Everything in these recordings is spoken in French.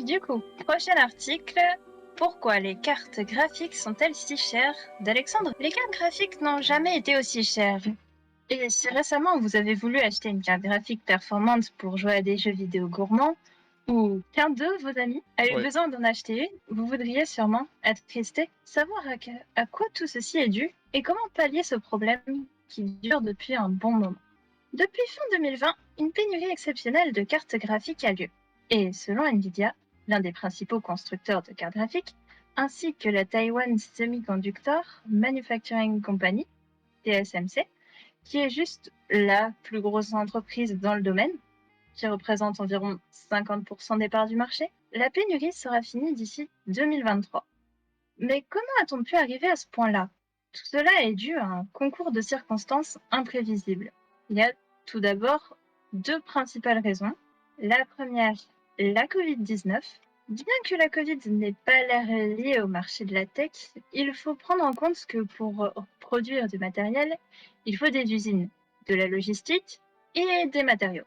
Du coup, prochain article. Pourquoi les cartes graphiques sont-elles si chères d'Alexandre? Les cartes graphiques n'ont jamais été aussi chères. Et si récemment vous avez voulu acheter une carte graphique performante pour jouer à des jeux vidéo gourmands, ou qu'un de vos amis a eu besoin d'en acheter une, vous voudriez sûrement être attristé, savoir à quoi tout ceci est dû et comment pallier ce problème qui dure depuis un bon moment. Depuis fin 2020, une pénurie exceptionnelle de cartes graphiques a lieu. Et selon Nvidia, l'un des principaux constructeurs de cartes graphiques, ainsi que la Taiwan Semiconductor Manufacturing Company, TSMC, qui est juste la plus grosse entreprise dans le domaine, qui représente environ 50% des parts du marché, la pénurie sera finie d'ici 2023. Mais comment a-t-on pu arriver à ce point-là? Tout cela est dû à un concours de circonstances imprévisibles. Il y a tout d'abord deux principales raisons. La première, la Covid-19. Bien que la Covid n'ait pas l'air liée au marché de la tech, il faut prendre en compte que pour produire du matériel, il faut des usines, de la logistique et des matériaux.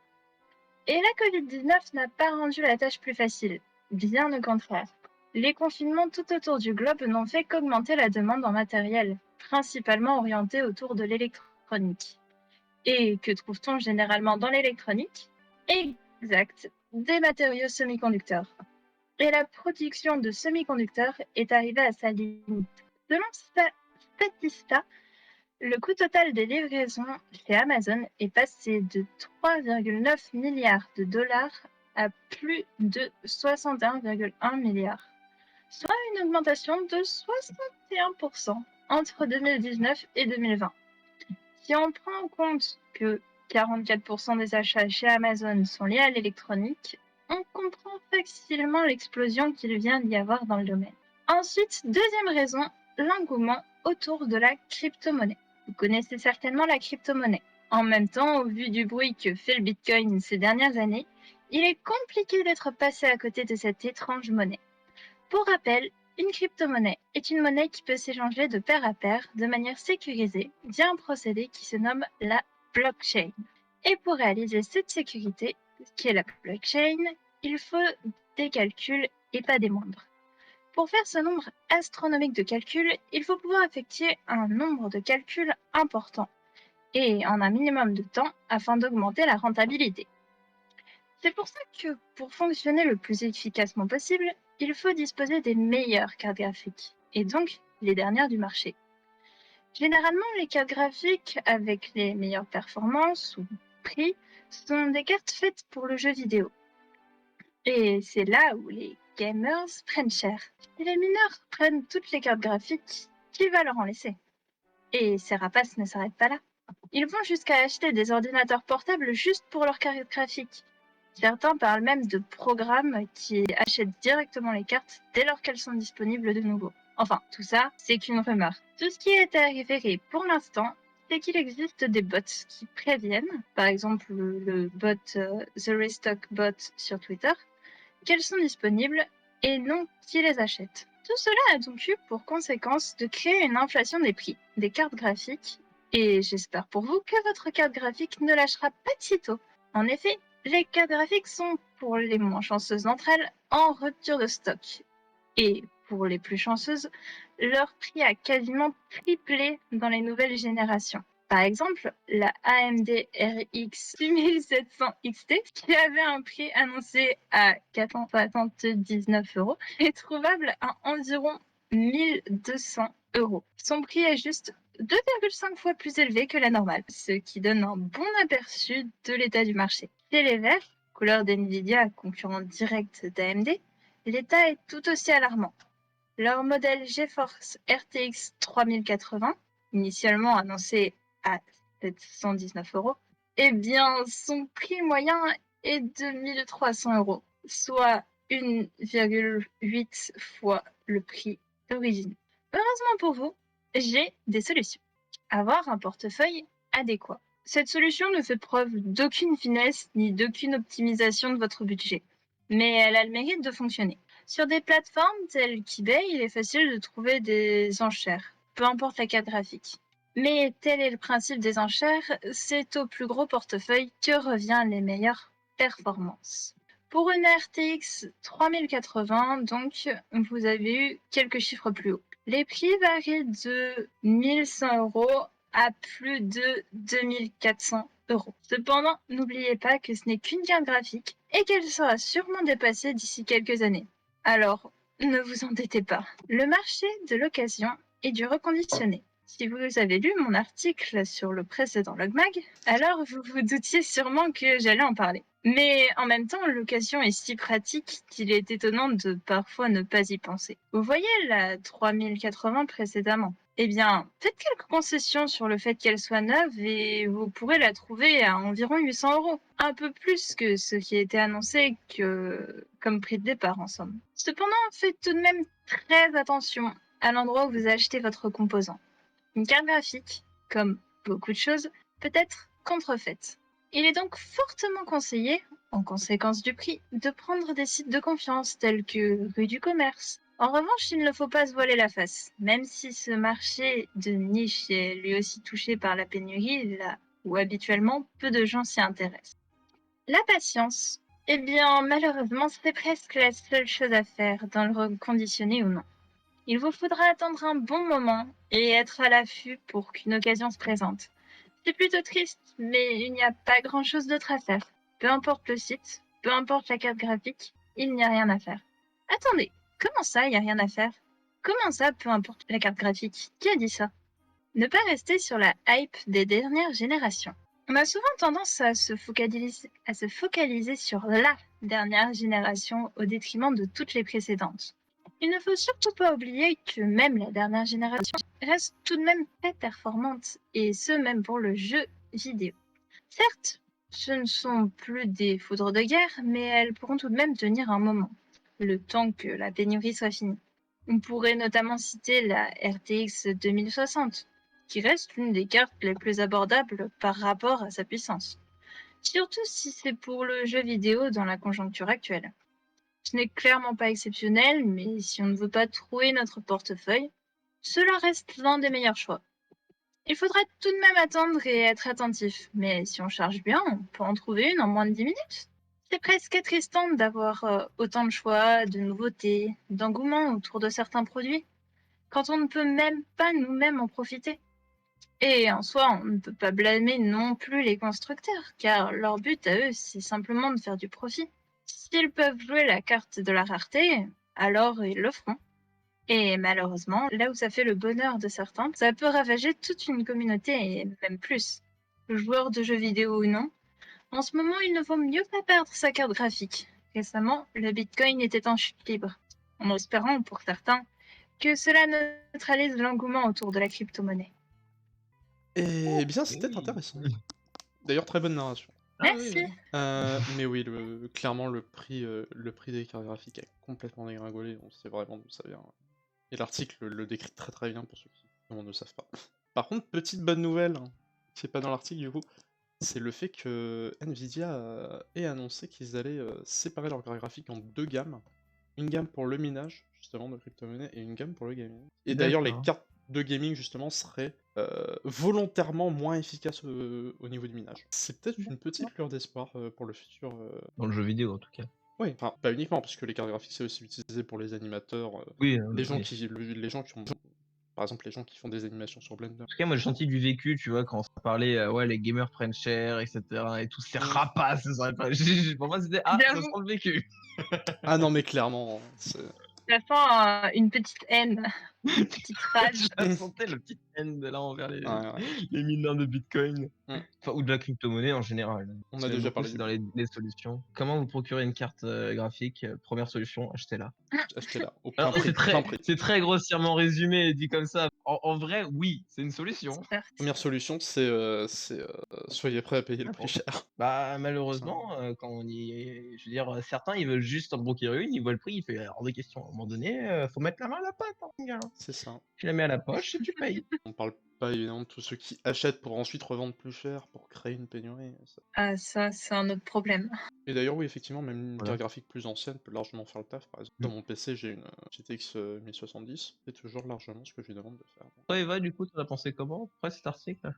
Et la Covid-19 n'a pas rendu la tâche plus facile, bien au contraire. Les confinements tout autour du globe n'ont fait qu'augmenter la demande en matériel, principalement orienté autour de l'électronique. Et que trouve-t-on généralement dans l'électronique? Exact, des matériaux semi-conducteurs. Et la production de semi-conducteurs est arrivée à sa limite. Selon Statista, le coût total des livraisons chez Amazon est passé de 3,9 milliards de dollars à plus de 61,1 milliards, soit une augmentation de 61% entre 2019 et 2020. Si on prend en compte que 44% des achats chez Amazon sont liés à l'électronique, on comprend facilement l'explosion qu'il vient d'y avoir dans le domaine. Ensuite, deuxième raison, l'engouement autour de la crypto-monnaie. Vous connaissez certainement la crypto-monnaie. En même temps, au vu du bruit que fait le Bitcoin ces dernières années, il est compliqué d'être passé à côté de cette étrange monnaie. Pour rappel, une crypto-monnaie est une monnaie qui peut s'échanger de pair à pair de manière sécurisée via un procédé qui se nomme la blockchain. Et pour réaliser cette sécurité, qui est la blockchain, il faut des calculs et pas des moindres. Pour faire ce nombre astronomique de calculs, il faut pouvoir effectuer un nombre de calculs important et en un minimum de temps afin d'augmenter la rentabilité. C'est pour ça que pour fonctionner le plus efficacement possible, il faut disposer des meilleures cartes graphiques et donc les dernières du marché. Généralement, les cartes graphiques avec les meilleures performances ou prix sont des cartes faites pour le jeu vidéo. Et c'est là où les gamers prennent cher. Et les mineurs prennent toutes les cartes graphiques, qui va leur en laisser? Et ces rapaces ne s'arrêtent pas là. Ils vont jusqu'à acheter des ordinateurs portables juste pour leurs cartes graphiques. Certains parlent même de programmes qui achètent directement les cartes dès lors qu'elles sont disponibles de nouveau. Enfin, tout ça, c'est qu'une rumeur. Tout ce qui est avéré pour l'instant, c'est qu'il existe des bots qui préviennent, par exemple le bot The Restock Bot sur Twitter, qu'elles sont disponibles et non qui les achète. Tout cela a donc eu pour conséquence de créer une inflation des prix des cartes graphiques et j'espère pour vous que votre carte graphique ne lâchera pas de sitôt. En effet, les cartes graphiques sont, pour les moins chanceuses d'entre elles, en rupture de stock. Et pour les plus chanceuses, leur prix a quasiment triplé dans les nouvelles générations. Par exemple, la AMD RX 6700 XT, qui avait un prix annoncé à 479 € est trouvable à environ 1200 €. Son prix est juste 2,5 fois plus élevé que la normale, ce qui donne un bon aperçu de l'état du marché. Chez les verts, couleur d'NVIDIA, concurrent direct d'AMD, l'état est tout aussi alarmant. Leur modèle GeForce RTX 3080, initialement annoncé à 719 €, eh bien, son prix moyen est de 1300 €, soit 1,8 fois le prix d'origine. Heureusement pour vous, j'ai des solutions. Avoir un portefeuille adéquat. Cette solution ne fait preuve d'aucune finesse ni d'aucune optimisation de votre budget, mais elle a le mérite de fonctionner. Sur des plateformes telles qu'eBay, il est facile de trouver des enchères, peu importe la carte graphique. Mais tel est le principe des enchères, c'est au plus gros portefeuille que reviennent les meilleures performances. Pour une RTX 3080, donc, vous avez eu quelques chiffres plus hauts. Les prix varient de 1100 € à plus de 2400 €. Cependant, n'oubliez pas que ce n'est qu'une carte graphique et qu'elle sera sûrement dépassée d'ici quelques années. Alors, ne vous embêtez pas. Le marché de l'occasion et du reconditionné. Si vous avez lu mon article sur le précédent Logmag, alors vous vous doutiez sûrement que j'allais en parler. Mais en même temps, l'occasion est si pratique qu'il est étonnant de parfois ne pas y penser. Vous voyez la 3080 précédemment? Eh bien, faites quelques concessions sur le fait qu'elle soit neuve et vous pourrez la trouver à environ 800 €. Un peu plus que ce qui a été annoncé comme prix de départ en somme. Cependant, faites tout de même très attention à l'endroit où vous achetez votre composant. Une carte graphique, comme beaucoup de choses, peut être contrefaite. Il est donc fortement conseillé, en conséquence du prix, de prendre des sites de confiance tels que Rue du Commerce. En revanche, il ne faut pas se voiler la face, même si ce marché de niche est lui aussi touché par la pénurie, là où habituellement peu de gens s'y intéressent. La patience. Eh bien, malheureusement, c'est presque la seule chose à faire dans le reconditionné ou non. Il vous faudra attendre un bon moment et être à l'affût pour qu'une occasion se présente. C'est plutôt triste, mais il n'y a pas grand-chose d'autre à faire. Peu importe le site, peu importe la carte graphique, il n'y a rien à faire. Attendez, comment ça, il n'y a rien à faire? Comment ça, peu importe la carte graphique? Qui a dit ça? Ne pas rester sur la hype des dernières générations. On a souvent tendance à se focaliser sur la dernière génération au détriment de toutes les précédentes. Il ne faut surtout pas oublier que même la dernière génération reste tout de même très performante, et ce même pour le jeu vidéo. Certes, ce ne sont plus des foudres de guerre, mais elles pourront tout de même tenir un moment, le temps que la pénurie soit finie. On pourrait notamment citer la RTX 2060, qui reste l'une des cartes les plus abordables par rapport à sa puissance. Surtout si c'est pour le jeu vidéo dans la conjoncture actuelle. Ce n'est clairement pas exceptionnel, mais si on ne veut pas trouer notre portefeuille, cela reste l'un des meilleurs choix. Il faudra tout de même attendre et être attentif, mais si on charge bien, on peut en trouver une en moins de 10 minutes. C'est presque attristant d'avoir autant de choix, de nouveautés, d'engouement autour de certains produits, quand on ne peut même pas nous-mêmes en profiter. Et en soi, on ne peut pas blâmer non plus les constructeurs, car leur but à eux, c'est simplement de faire du profit. S'ils peuvent jouer la carte de la rareté, alors ils le feront. Et malheureusement, là où ça fait le bonheur de certains, ça peut ravager toute une communauté et même plus. Joueur de jeux vidéo ou non, en ce moment, il ne vaut mieux pas perdre sa carte graphique. Récemment, le Bitcoin était en chute libre, en espérant pour certains que cela neutralise l'engouement autour de la crypto-monnaie. Eh bien, Et c'était oui. intéressant. D'ailleurs, très bonne narration. Ah oui, Merci. oui. Mais oui, clairement, le prix des cartes graphiques a complètement dégringolé, on sait vraiment d'où ça vient. Et l'article le décrit très très bien pour ceux qui ne savent pas. Par contre, petite bonne nouvelle, hein, qui est pas dans l'article du coup, c'est le fait que Nvidia ait annoncé qu'ils allaient séparer leurs cartes graphiques en deux gammes. Une gamme pour le minage, justement, de crypto-monnaie, et une gamme pour le gaming. Et d'ailleurs, les D'accord. cartes de gaming, justement, seraient volontairement moins efficaces au niveau du minage. C'est peut-être une petite lueur d'espoir pour le futur. Dans le jeu vidéo, en tout cas. Oui, enfin, pas uniquement, parce que les cartes graphiques, c'est aussi utilisé pour les animateurs, Oui, les gens oui. qui ont... Par exemple, les gens qui font des animations sur Blender. En tout cas, moi, j'ai senti du vécu, tu vois, quand on parlait, ouais, les gamers prennent cher, etc. Et tous ces rapaces. Pour moi, c'était, ah, ça sent J'avoue, le vécu. Ah non, mais clairement, c'est... ça sent une petite haine, une petite rage. Je la sentais, la petite haine de là envers Ouais, ouais. les mineurs de Bitcoin. Mm. Enfin, ou de la crypto-monnaie en général. On Ce a que j'aime déjà beaucoup, parlé c'est du dans prix. les solutions. Comment vous procurez une carte graphique? Première solution, achetez-la. Achetez-la, au plein Alors, prix, plein prix. c'est très grossièrement résumé et dit comme ça. En vrai, oui, c'est une solution. Certes. Première solution, c'est soyez prêts à payer le prix cher. Bah, Ça. malheureusement, quand on y est, je veux dire, certains, ils veulent juste en procurer une, ils voient le prix, ils font hors de question. À un moment donné, faut mettre la main à la pâte, hein, les gars. C'est ça. Tu la mets à la poche et tu payes. On parle pas évidemment de tous ceux qui achètent pour ensuite revendre plus cher pour créer une pénurie. Ah, ça, c'est un autre problème. Et d'ailleurs, oui, effectivement, même une Voilà. carte graphique plus ancienne peut largement faire le taf. Par exemple, dans mon PC, j'ai une GTX 1070, c'est toujours largement ce que je lui demande de faire. Toi, Eva, du coup, t'en as pensé comment après cet article?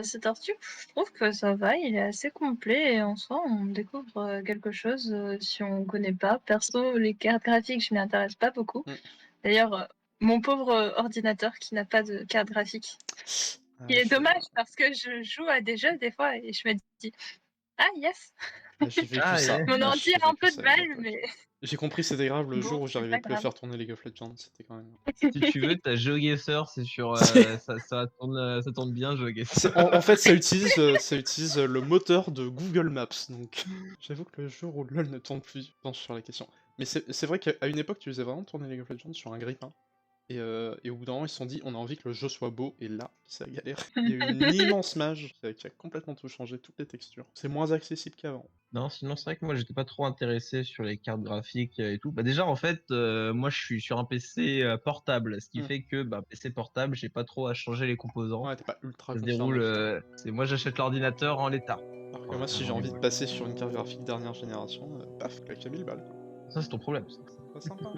Cet article, je trouve que ça va, il est assez complet et en soi, on découvre quelque chose si on connaît pas. Perso, les cartes graphiques, je m'y intéresse pas beaucoup. Mm. D'ailleurs, mon pauvre ordinateur qui n'a pas de carte graphique. Il est dommage parce que je joue à des jeux des fois et je me dis ah yes, J'ai vécu Ah, ça. yeah. mon ordi J'ai a un vécu peu de ça à une mal, époque. mais J'ai compris que c'était grave le jour bon, où c'est j'arrivais pas plus à grave. faire tourner League of Legends. C'était quand même. Si tu veux, t'as GeoGuessr, c'est sur. Ça tourne bien, GeoGuessr. En fait, ça utilise le moteur de Google Maps. Donc, j'avoue que le jour où LoL ne tourne plus, je pense sur la question. Mais c'est vrai qu'à une époque, tu faisais vraiment tourner League of Legends sur un grille-pain. Et au bout d'un moment, ils se sont dit, on a envie que le jeu soit beau, et là, c'est la galère. Il y a eu une immense mage qui a complètement tout changé, toutes les textures. C'est moins accessible qu'avant. Non, sinon c'est vrai que moi j'étais pas trop intéressé sur les cartes graphiques et tout. Bah déjà en fait, moi je suis sur un PC portable, ce qui Hmm. fait que PC portable, j'ai pas trop à changer les composants. Ouais, t'es pas ultra Ça se concerné déroule. finalement. C'est moi j'achète l'ordinateur en l'état. Alors que Voilà, moi, si j'ai avant les envie de boules. passer sur une carte graphique dernière génération, paf, claque à 1000 balles. Ça c'est ton problème. Ça. C'est pas sympa.